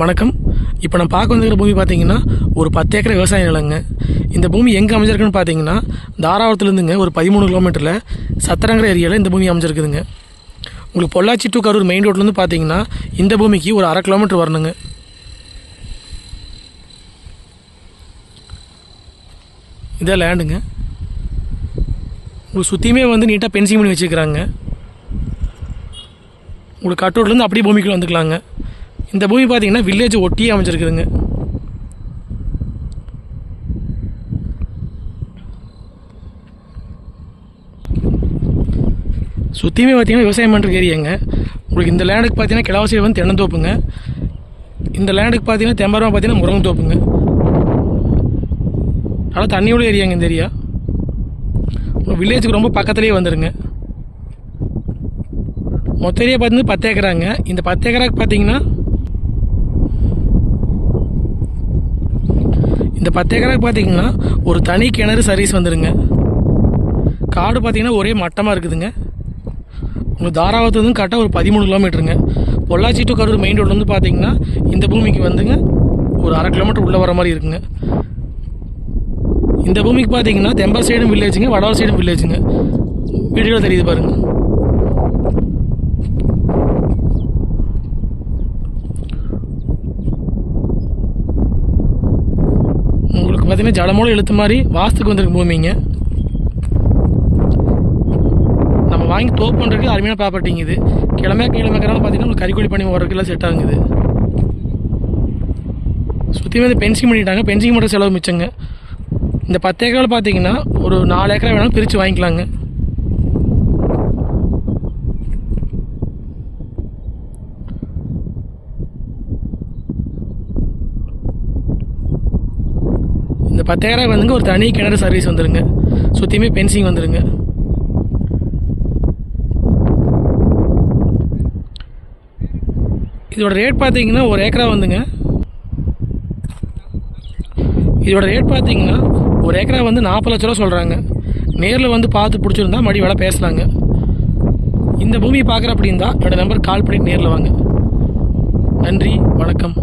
வணக்கம். இப்போ நான் பார்க்க வந்துக்கிற பூமி பார்த்தீங்கன்னா ஒரு 10 ஏக்கர் விவசாய நிலங்க. இந்த பூமி எங்கே அமைஞ்சிருக்குன்னு பார்த்தீங்கன்னா தாராபுரத்துலேருந்துங்க ஒரு 13 கிலோமீட்டரில் சத்திரங்கிற ஏரியாவில் இந்த பூமி அமைஞ்சிருக்குதுங்க. உங்களுக்கு பொள்ளாச்சி டு கரூர் மெயின் ரோட்லேருந்து பார்த்தீங்கன்னா இந்த பூமிக்கு ஒரு 1/2 கிலோமீட்டர் வரணுங்க. இதான் லேண்டுங்க. உங்களுக்கு சுற்றியுமே வந்து நீட்டாக பென்சிங் பண்ணி வச்சுக்கிறாங்க. உங்களுக்கு கட்டூர்லேருந்து அப்படியே பூமிக்குள்ளே வந்துக்கலாங்க. இந்த பூமி பார்த்தீங்கன்னா வில்லேஜ் ஒட்டியே அமைஞ்சிருக்குதுங்க. சுற்றியுமே பார்த்தீங்கன்னா விவசாயம் பண்ணுற ஏரியாங்க. உங்களுக்கு இந்த லேண்டுக்கு பார்த்தீங்கன்னா கிழவாசி வந்து தென்னந்தோப்புங்க. இந்த லேண்டுக்கு பார்த்தீங்கன்னா தெம்பரமாக பார்த்தீங்கன்னா முருங்கத்தோப்புங்க. நல்லா தண்ணி உள்ள ஏரியாங்க இந்த ஏரியா. வில்லேஜுக்கு ரொம்ப பக்கத்துலேயே வந்துடுங்க. மொத்த ஏரியா பார்த்தீங்கன்னா 10 ஏக்கராங்க. இந்த 10 ஏக்கராக்கு பார்த்தீங்கன்னா இந்த 10 ஏக்கராக்கு பார்த்தீங்கன்னா ஒரு தனி கிணறு சர்வீஸ் வந்துடுங்க. காடு பார்த்தீங்கன்னா ஒரே மட்டமாக இருக்குதுங்க. உங்களுக்கு தாராபுரத்துலேருந்து கரெக்டாக ஒரு 13 கிலோமீட்டருங்க. பொள்ளாச்சி டு கரூர் மெயின் ரோட்லேருந்து பார்த்தீங்கன்னா இந்த பூமிக்கு வந்துங்க ஒரு 1/2 கிலோமீட்டர் உள்ளே வர மாதிரி இருக்குங்க. இந்த பூமிக்கு பார்த்தீங்கன்னா தெம்பர் சைடும் வில்லேஜுங்க, வடவர் சைடும் வில்லேஜுங்க. வீடியோவில் தெரியுது பாருங்கள். உங்களுக்கு பார்த்தீங்கன்னா ஜடமூலம் இழுத்து மாதிரி வாஸ்துக்கு வந்துருக்கு பூமிங்க. நம்ம வாங்கி தோப்பு பண்ணுறதுக்கு அருமையான ப்ராப்பர்ட்டிங்க இது. கிழமைக்கிறாலும் பார்த்தீங்கன்னா உங்களுக்கு கறிக்கோழி பண்ணி ஓடுறதுக்கெல்லாம் செட் ஆகுது. சுற்றி வந்து பென்சிங் பண்ணிட்டாங்க. பென்சிங் பண்ணுற செலவு மிச்சங்க. இந்த 10 ஏக்கரில் பார்த்தீங்கன்னா ஒரு 4 ஏக்கரா வேணாலும் பிரித்து வாங்கிக்கலாங்க. இந்த 10 ஏக்கரா வந்துங்க ஒரு தனி கிணறு சர்வீஸ் வந்துடுங்க. சுற்றியுமே பென்சிங் வந்துடுங்க. இதோட ரேட் பார்த்தீங்கன்னா ஒரு ஏக்கரா வந்துங்க. இதோட ரேட் பார்த்தீங்கன்னா ஒரு ஏக்கரா வந்து 40 லட்ச ரூபா சொல்கிறாங்க. நேரில் வந்து பார்த்து பிடிச்சிருந்தா மறுபடி வேலை பேசலாங்க. இந்த பூமியை பார்க்குற அப்படின்னா என்னோடய நம்பர் கால் பண்ணிட்டு நேரில் வாங்க. நன்றி, வணக்கம்.